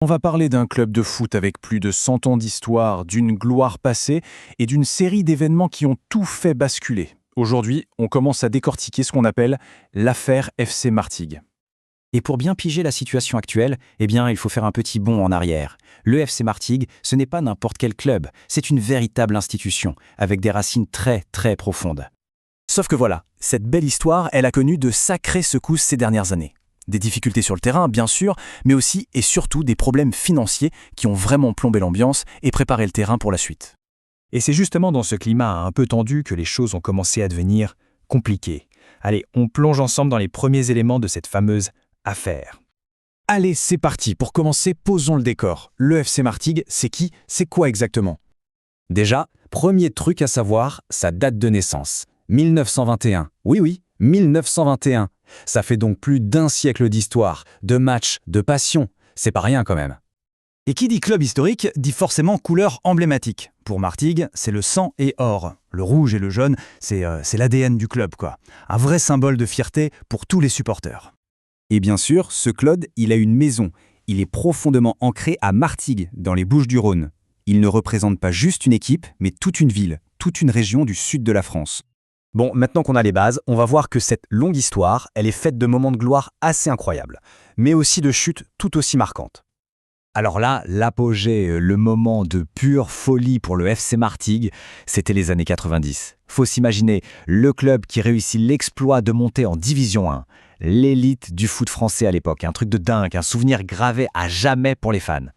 On va parler d'un club de foot avec plus de 100 ans d'histoire, d'une gloire passée et d'une série d'événements qui ont tout fait basculer. Aujourd'hui, on commence à décortiquer ce qu'on appelle l'affaire FC Martigues. Et pour bien piger la situation actuelle, il faut faire un petit bond en arrière. Le FC Martigues, ce n'est pas n'importe quel club, c'est une véritable institution, avec des racines très très profondes. Sauf que voilà, cette belle histoire, elle a connu de sacrées secousses ces dernières années. Des difficultés sur le terrain, bien sûr, mais aussi et surtout des problèmes financiers qui ont vraiment plombé l'ambiance et préparé le terrain pour la suite. Et c'est justement dans ce climat un peu tendu que les choses ont commencé à devenir compliquées. Allez, on plonge ensemble dans les premiers éléments de cette fameuse affaire. Allez, c'est parti. Pour commencer, posons le décor. Le FC Martigues, c'est qui? C'est quoi exactement? Déjà, premier truc à savoir, sa date de naissance. 1921. Oui, 1921. Ça fait donc plus d'un siècle d'histoire, de matchs, de passion. C'est pas rien quand même. Et qui dit club historique dit forcément couleur emblématique. Pour Martigues, c'est le sang et or. Le rouge et le jaune, c'est l'ADN du club, quoi. Un vrai symbole de fierté pour tous les supporters. Et bien sûr, ce Claude, il a une maison. Il est profondément ancré à Martigues, dans les Bouches-du-Rhône. Il ne représente pas juste une équipe, mais toute une ville, toute une région du sud de la France. Bon, maintenant qu'on a les bases, on va voir que cette longue histoire, elle est faite de moments de gloire assez incroyables, mais aussi de chutes tout aussi marquantes. Alors là, l'apogée, le moment de pure folie pour le FC Martigues, c'était les années 90. Faut s'imaginer le club qui réussit l'exploit de monter en Division 1, l'élite du foot français à l'époque, un truc de dingue, un souvenir gravé à jamais pour les fans.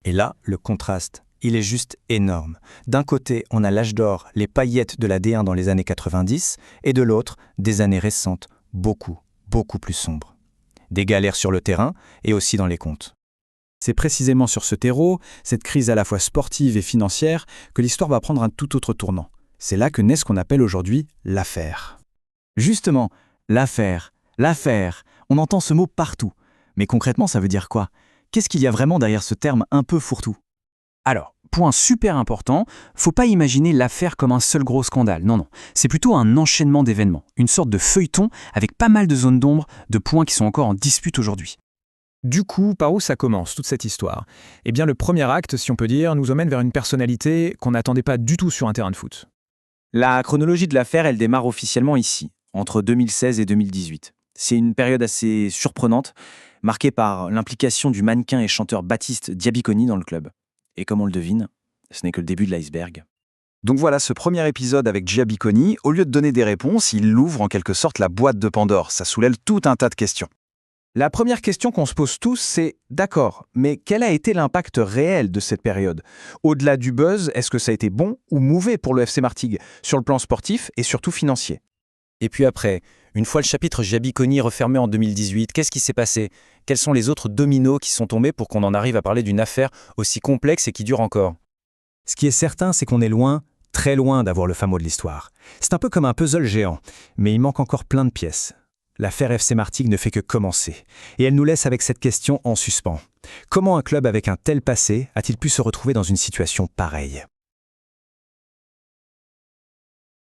Et là, le contraste, il est juste énorme. D'un côté, on a l'âge d'or, les paillettes de la D1 dans les années 90, et de l'autre, des années récentes, beaucoup plus sombres. Des galères sur le terrain et aussi dans les comptes. C'est précisément sur ce terreau, cette crise à la fois sportive et financière, que l'histoire va prendre un tout autre tournant. C'est là que naît ce qu'on appelle aujourd'hui l'affaire. Justement, l'affaire, on entend ce mot partout. Mais concrètement, ça veut dire quoi? Qu'est-ce qu'il y a vraiment derrière ce terme un peu fourre-tout? Alors, point super important, faut pas imaginer l'affaire comme un seul gros scandale. Non, c'est plutôt un enchaînement d'événements, une sorte de feuilleton avec pas mal de zones d'ombre, de points qui sont encore en dispute aujourd'hui. Du coup, par où ça commence, toute cette histoire? Eh bien, le premier acte, si on peut dire, nous emmène vers une personnalité qu'on n'attendait pas du tout sur un terrain de foot. La chronologie de l'affaire, elle démarre officiellement ici, entre 2016 et 2018. C'est une période assez surprenante, marquée par l'implication du mannequin et chanteur Baptiste Diabiconi dans le club. Et comme on le devine, ce n'est que le début de l'iceberg. Donc voilà, ce premier épisode avec Diabiconi, au lieu de donner des réponses, il ouvre en quelque sorte la boîte de Pandore. Ça soulève tout un tas de questions. La première question qu'on se pose tous, c'est d'accord, mais quel a été l'impact réel de cette période? Au-delà du buzz, est-ce que ça a été bon ou mauvais pour le FC Martigues, sur le plan sportif et surtout financier? Et puis après, une fois le chapitre Diabiconi refermé en 2018, qu'est-ce qui s'est passé? Quels sont les autres dominos qui sont tombés pour qu'on en arrive à parler d'une affaire aussi complexe et qui dure encore? Ce qui est certain, c'est qu'on est loin, très loin d'avoir le fin mot de l'histoire. C'est un peu comme un puzzle géant, mais il manque encore plein de pièces. L'affaire FC Martigues ne fait que commencer, et elle nous laisse avec cette question en suspens. Comment un club avec un tel passé a-t-il pu se retrouver dans une situation pareille?